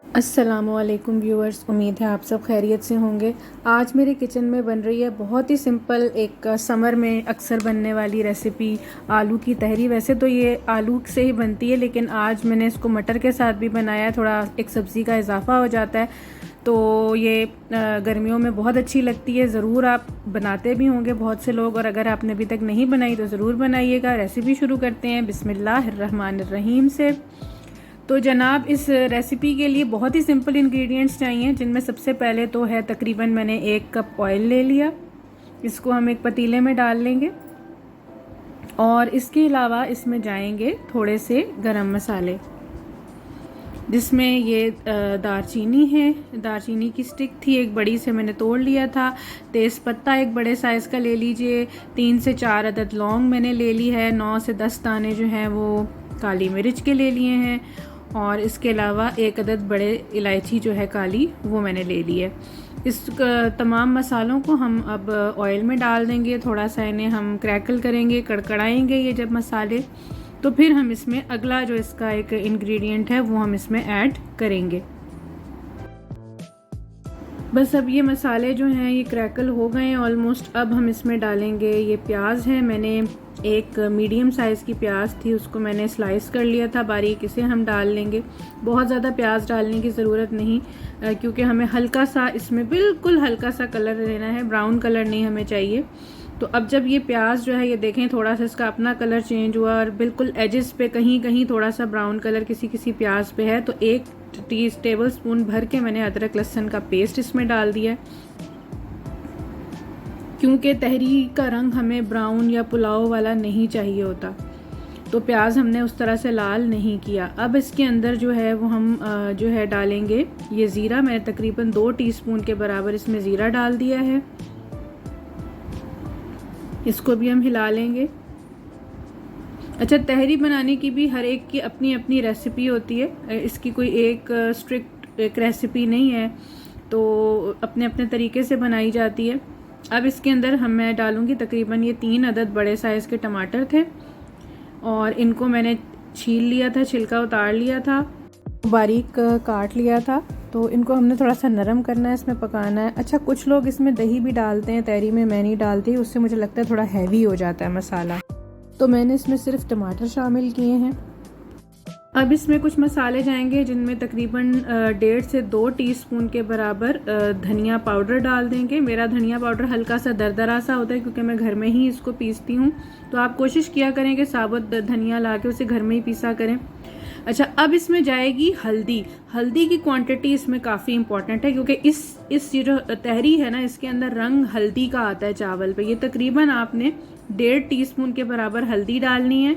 अस्सलामुअलैकुम व्यूअर्स, उम्मीद है आप सब खैरियत से होंगे। आज मेरे किचन में बन रही है बहुत ही सिंपल एक समर में अक्सर बनने वाली रेसिपी आलू की तहरी। वैसे तो ये आलू से ही बनती है, लेकिन आज मैंने इसको मटर के साथ भी बनाया है। थोड़ा एक सब्ज़ी का इजाफा हो जाता है, तो ये गर्मियों में बहुत अच्छी लगती है। ज़रूर आप बनाते भी होंगे बहुत से लोग, और अगर आपने अभी तक नहीं बनाई तो ज़रूर बनाइएगा। रेसिपी शुरू करते हैं बिस्मिल्लाहिर्रहमानिर्रहीम से। तो जनाब, इस रेसिपी के लिए बहुत ही सिंपल इंग्रेडिएंट्स चाहिए, जिनमें सबसे पहले तो है तकरीबन मैंने 1 कप ऑयल ले लिया। इसको हम एक पतीले में डाल लेंगे, और इसके अलावा इसमें जाएंगे थोड़े से गरम मसाले, जिसमें ये दारचीनी है। दारचीनी की स्टिक थी, एक बड़ी से मैंने तोड़ लिया था। तेज़पत्ता एक बड़े साइज़ का ले लीजिए। 3 से 4 अदद लौंग मैंने ले ली है। 9 से 10 दाने जो हैं वो काली मिर्च के ले लिए हैं, और इसके अलावा 1 अदद बड़े इलायची जो है काली, वो मैंने ले ली है। इस तमाम मसालों को हम अब ऑयल में डाल देंगे। थोड़ा सा इन्हें हम क्रैकल करेंगे, कड़कड़ाएंगे ये जब मसाले, तो फिर हम इसमें अगला जो इसका एक इंग्रेडिएंट है वो हम इसमें ऐड करेंगे। बस अब ये मसाले जो हैं ये क्रैकल हो गए हैं ऑलमोस्ट। अब हम इसमें डालेंगे ये प्याज है। मैंने एक मीडियम साइज़ की प्याज थी, उसको मैंने स्लाइस कर लिया था बारीक। इसे हम डाल लेंगे। बहुत ज़्यादा प्याज डालने की ज़रूरत नहीं, क्योंकि हमें हल्का सा इसमें बिल्कुल हल्का सा कलर लेना है, ब्राउन कलर नहीं हमें चाहिए। तो अब जब ये प्याज जो है ये देखें थोड़ा सा इसका अपना कलर चेंज हुआ, और बिल्कुल एजेस पे कहीं कहीं थोड़ा सा ब्राउन कलर किसी किसी प्याज पे है, तो 1 टेबल स्पून भर के मैंने अदरक लहसुन का पेस्ट इसमें डाल दिया है। क्योंकि तहरी का रंग हमें ब्राउन या पुलाव वाला नहीं चाहिए होता, तो प्याज हमने उस तरह से लाल नहीं किया। अब इसके अंदर जो है वो हम जो है डालेंगे ये ज़ीरा। मैंने तकरीबन 2 टीस्पून के बराबर इसमें ज़ीरा डाल दिया है। इसको भी हम हिला लेंगे। अच्छा, तहरी बनाने की भी हर एक की अपनी अपनी रेसिपी होती है, इसकी कोई एक स्ट्रिक्ट एक रेसिपी नहीं है, तो अपने अपने तरीके से बनाई जाती है। अब इसके अंदर मैं डालूँगी तकरीबन ये 3 अदद बड़े साइज़ के टमाटर थे, और इनको मैंने छील लिया था, छिलका उतार लिया था, बारीक काट लिया था। तो इनको हमने थोड़ा सा नरम करना है, इसमें पकाना है। अच्छा, कुछ लोग इसमें दही भी डालते हैं तहरी में, मैं नहीं डालती, उससे मुझे लगता है थोड़ा हैवी हो जाता है मसाला, तो मैंने इसमें सिर्फ टमाटर शामिल किए हैं। अब इसमें कुछ मसाले जाएंगे, जिनमें तकरीबन 1.5 से 2 टीस्पून के बराबर धनिया पाउडर डाल देंगे। मेरा धनिया पाउडर हल्का सा दरदरा सा होता है, क्योंकि मैं घर में ही इसको पीसती हूँ, तो आप कोशिश किया करें कि साबुत धनिया ला के उसे घर में ही पीसा करें। अच्छा, अब इसमें जाएगी हल्दी। हल्दी की क्वांटिटी इसमें काफ़ी इंपॉर्टेंट है, क्योंकि इस जो तहरी है ना, इसके अंदर रंग हल्दी का आता है चावल पे। ये तकरीबन आपने 1.5 टीस्पून के बराबर हल्दी डालनी है,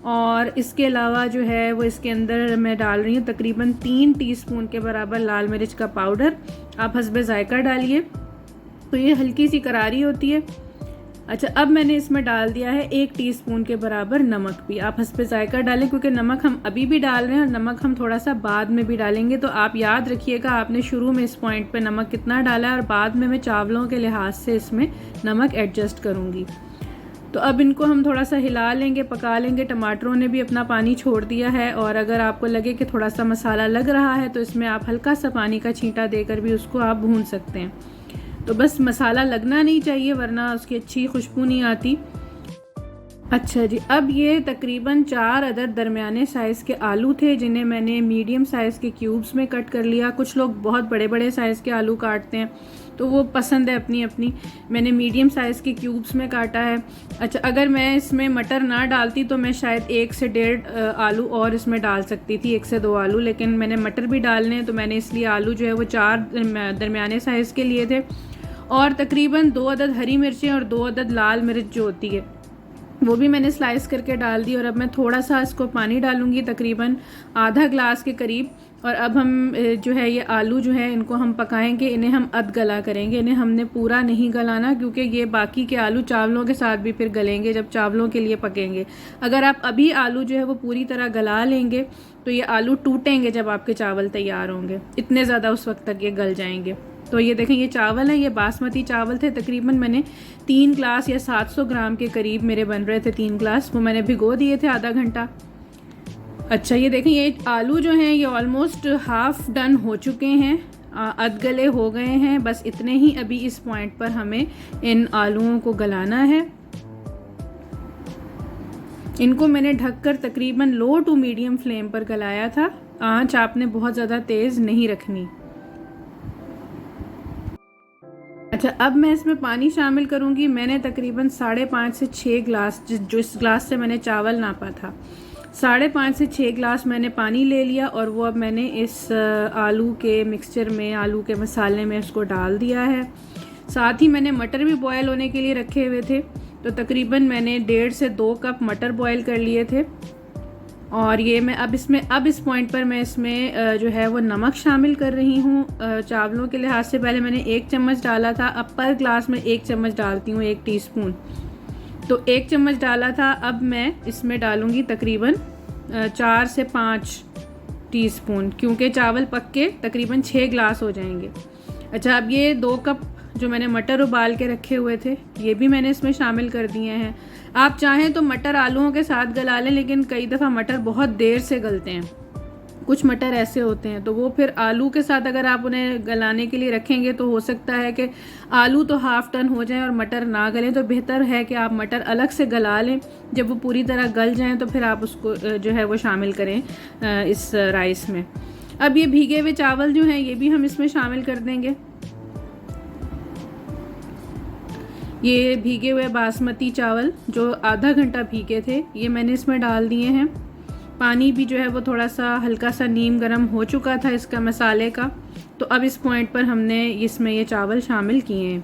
और इसके अलावा जो है वो इसके अंदर मैं डाल रही हूँ तकरीबन 3 टीस्पून के बराबर लाल मिर्च का पाउडर। आप हस्बे जायका डालिए, तो ये हल्की सी करारी होती है। अच्छा, अब मैंने इसमें डाल दिया है 1 टीस्पून के बराबर नमक भी। आप हस्बे जायका डालें, क्योंकि नमक हम अभी भी डाल रहे हैं और नमक हम थोड़ा सा बाद में भी डालेंगे। तो आप याद रखिएगा आपने शुरू में इस पॉइंट पे नमक कितना डाला है, और बाद में मैं चावलों के लिहाज से इसमें नमक एडजस्ट करूँगी। तो अब इनको हम थोड़ा सा हिला लेंगे, पका लेंगे। टमाटरों ने भी अपना पानी छोड़ दिया है, और अगर आपको लगे कि थोड़ा सा मसाला लग रहा है, तो इसमें आप हल्का सा पानी का छींटा देकर भी उसको आप भून सकते हैं। तो बस मसाला लगना नहीं चाहिए, वरना उसकी अच्छी खुशबू नहीं आती। अच्छा जी, अब ये तकरीबन 4 अदद दरमियाने साइज़ के आलू थे, जिन्हें मैंने मीडियम साइज़ के क्यूब्स में कट कर लिया। कुछ लोग बहुत बड़े बड़े साइज़ के आलू काटते हैं, तो वो पसंद है अपनी अपनी। मैंने मीडियम साइज़ के क्यूब्स में काटा है। अच्छा, अगर मैं इसमें मटर ना डालती तो मैं शायद 1 से 1.5 आलू और इसमें डाल सकती थी, 1 से 2 आलू, लेकिन मैंने मटर भी डालने हैं, तो मैंने इसलिए आलू जो है वो 4 दरमियाने साइज़ के लिए थे। और तकरीबन 2 अदद हरी मिर्चें और 2 अदद लाल मिर्च जो होती है वो भी मैंने स्लाइस करके डाल दी। और अब मैं थोड़ा सा इसको पानी डालूंगी, तकरीबन आधा ग्लास के करीब। और अब हम जो है ये आलू जो है इनको हम पकाएंगे, इन्हें हम अध गला करेंगे। इन्हें हमने पूरा नहीं गलाना, क्योंकि ये बाकी के आलू चावलों के साथ भी फिर गलेंगे जब चावलों के लिए पकेंगे। अगर आप अभी आलू जो है वो पूरी तरह गला लेंगे, तो ये आलू टूटेंगे जब आपके चावल तैयार होंगे, इतने ज़्यादा उस वक्त तक ये गल जाएंगे। तो ये देखें, ये चावल है, ये बासमती चावल थे। तकरीबन मैंने 3 ग्लास या 700 ग्राम के करीब मेरे बन रहे थे 3 ग्लास, वो मैंने भिगो दिए थे आधा घंटा। अच्छा ये देखें, ये आलू जो हैं ये ऑलमोस्ट हाफ डन हो चुके हैं, अध गले हो गए हैं। बस इतने ही अभी इस पॉइंट पर हमें इन आलूओं को गलाना है। इनको मैंने ढककर तकरीबन लो टू मीडियम फ्लेम पर गलाया था। आंच आपने बहुत ज़्यादा तेज़ नहीं रखनी। अच्छा अब मैं इसमें पानी शामिल करूँगी। मैंने तकरीबन 5.5 से 6 गिलास, जो इस गिलास से मैंने चावल नापा था, 5.5 से 6 गिलास मैंने पानी ले लिया और वो अब मैंने इस आलू के मिक्सचर में, आलू के मसाले में उसको डाल दिया है। साथ ही मैंने मटर भी बॉयल होने के लिए रखे हुए थे, तो तकरीबन मैंने 1.5 से 2 कप मटर बॉयल कर लिए थे। और ये मैं अब इस पॉइंट पर मैं इसमें जो है वो नमक शामिल कर रही हूँ। चावलों के लिहाज से पहले मैंने 1 चम्मच डाला था, अब पर ग्लास में 1 चम्मच डालती हूँ, 1 टीस्पून। तो 1 चम्मच डाला था, अब मैं इसमें डालूँगी तकरीबन 4 से 5 टीस्पून, क्योंकि चावल पक के तकरीबन 6 गिलास हो जाएंगे। अच्छा अब ये 2 कप जो मैंने मटर उबाल के रखे हुए थे ये भी मैंने इसमें शामिल कर दिए हैं। आप चाहें तो मटर आलूओं के साथ गला लें, लेकिन कई दफ़ा मटर बहुत देर से गलते हैं। कुछ मटर ऐसे होते हैं तो वो फिर आलू के साथ अगर आप उन्हें गलाने के लिए रखेंगे तो हो सकता है कि आलू तो हाफ टन हो जाए और मटर ना गलें। तो बेहतर है कि आप मटर अलग से गला लें, जब वो पूरी तरह गल जाएं तो फिर आप उसको जो है वो शामिल करें इस राइस में। अब ये भीगे हुए चावल जो हैं ये भी हम इसमें शामिल कर देंगे। ये भीगे हुए बासमती चावल जो आधा घंटा भीगे थे ये मैंने इसमें डाल दिए हैं। पानी भी जो है वो थोड़ा सा हल्का सा नीम गरम हो चुका था इसका मसाले का, तो अब इस पॉइंट पर हमने इसमें ये चावल शामिल किए हैं।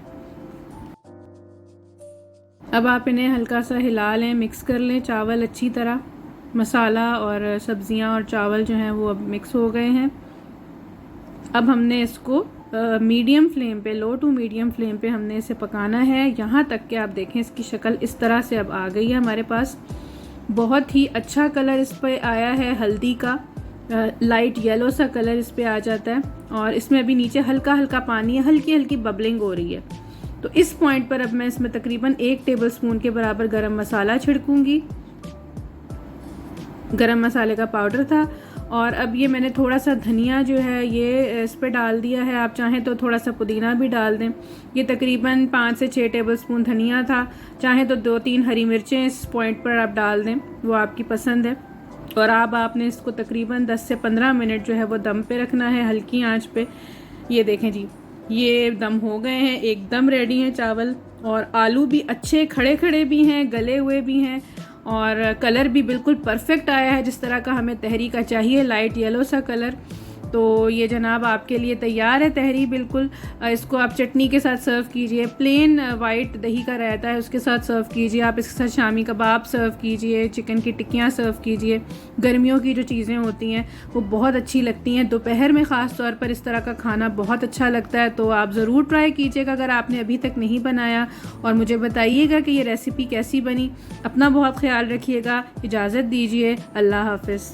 अब आप इन्हें हल्का सा हिला लें, मिक्स कर लें चावल अच्छी तरह। मसाला और सब्जियां और चावल जो हैं वो अब मिक्स हो गए हैं। अब हमने इसको मीडियम फ्लेम पे, लो टू मीडियम फ्लेम पे हमने इसे पकाना है, यहाँ तक कि आप देखें इसकी शक्ल इस तरह से अब आ गई है हमारे पास। बहुत ही अच्छा कलर इस पे आया है, हल्दी का लाइट येलो सा कलर इस पे आ जाता है। और इसमें अभी नीचे हल्का हल्का पानी है, हल्की हल्की बबलिंग हो रही है। तो इस पॉइंट पर अब मैं इसमें तकरीबन 1 टेबलस्पून के बराबर गरम मसाला छिड़कूंगी। गरम मसाले का पाउडर था। और अब ये मैंने थोड़ा सा धनिया जो है ये इस पर डाल दिया है। आप चाहें तो थोड़ा सा पुदीना भी डाल दें। ये तकरीबन 5 से 6 टेबलस्पून धनिया था। चाहें तो 2-3 हरी मिर्चें इस पॉइंट पर आप डाल दें, वो आपकी पसंद है। और आपने इसको तकरीबन 10 से 15 मिनट जो है वो दम पे रखना है, हल्की आंच पे। ये देखें जी, ये दम हो गए हैं, एकदम रेडी हैं चावल। और आलू भी अच्छे खड़े खड़े भी हैं, गले हुए भी हैं, और कलर भी बिल्कुल परफेक्ट आया है जिस तरह का हमें तहरी का चाहिए, लाइट येलो सा कलर। तो ये जनाब आपके लिए तैयार है तहरी बिल्कुल। इसको आप चटनी के साथ सर्व कीजिए, प्लेन वाइट दही का रहता है उसके साथ सर्व कीजिए। आप इसके साथ शामी कबाब सर्व कीजिए, चिकन की टिक्कियाँ सर्व कीजिए। गर्मियों की जो चीज़ें होती हैं वो बहुत अच्छी लगती हैं। दोपहर में ख़ास तौर पर इस तरह का खाना बहुत अच्छा लगता है। तो आप ज़रूर ट्राई कीजिएगा अगर आपने अभी तक नहीं बनाया, और मुझे बताइएगा कि ये रेसिपी कैसी बनी। अपना बहुत ख्याल रखिएगा। इजाज़त दीजिए, अल्लाह हाफ़िज़।